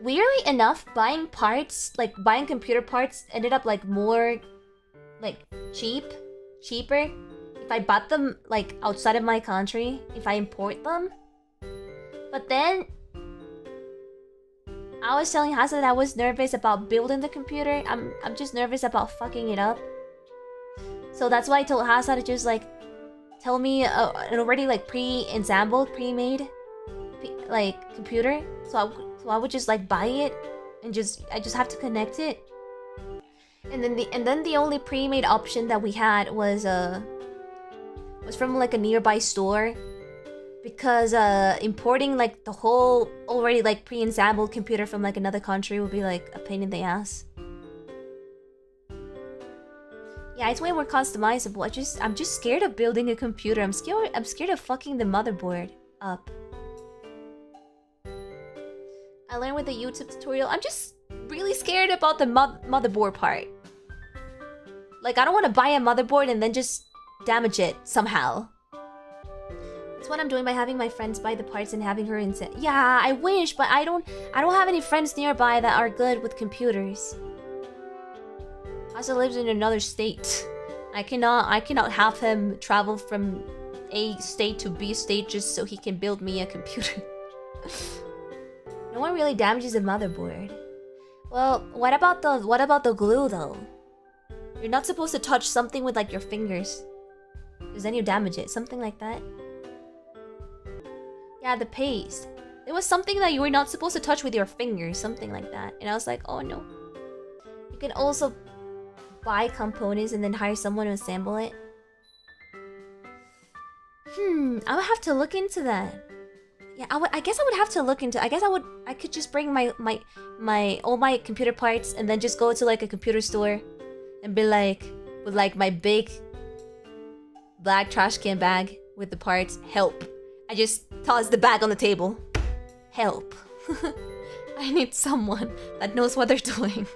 weirdly enough, buying parts, like buying computer parts, ended up like more, like cheaper. If I bought them like outside of my country, if I import them. But then I was telling Hasan that I was nervous about building the computer. I'm just nervous about fucking it up. So that's why I told Hasan to just like tell me an already like pre-assembled, pre-made like computer. So I would just like buy it and I just have to connect it. And then the only pre-made option that we had was from like a nearby store, because importing like the whole already like pre-assembled computer from like another country would be like a pain in the ass. Yeah, it's way more customizable. I'm just scared of building a computer. I'm scared of fucking the motherboard up. I learned with the YouTube tutorial. I'm just really scared about the motherboard part. Like, I don't want to buy a motherboard and then just damage it somehow. That's what I'm doing by having my friends buy the parts and having her insert. Yeah, I wish, but I don't have any friends nearby that are good with computers. Also lives in another state. I cannot have him travel from A state to B state just so he can build me a computer. No one really damages a motherboard. Well, what about the glue though? You're not supposed to touch something with like your fingers, because then you damage it. Something like that. Yeah, the paste. There was something that you were not supposed to touch with your fingers, something like that. And I was like, oh no. You can also buy components and then hire someone to assemble it. I would have to look into that. Yeah, I guess I would have to look into. I could just bring all my computer parts and then just go to like a computer store and be like, with like my big black trash can bag with the parts, help. I just toss the bag on the table. Help. I need someone that knows what they're doing.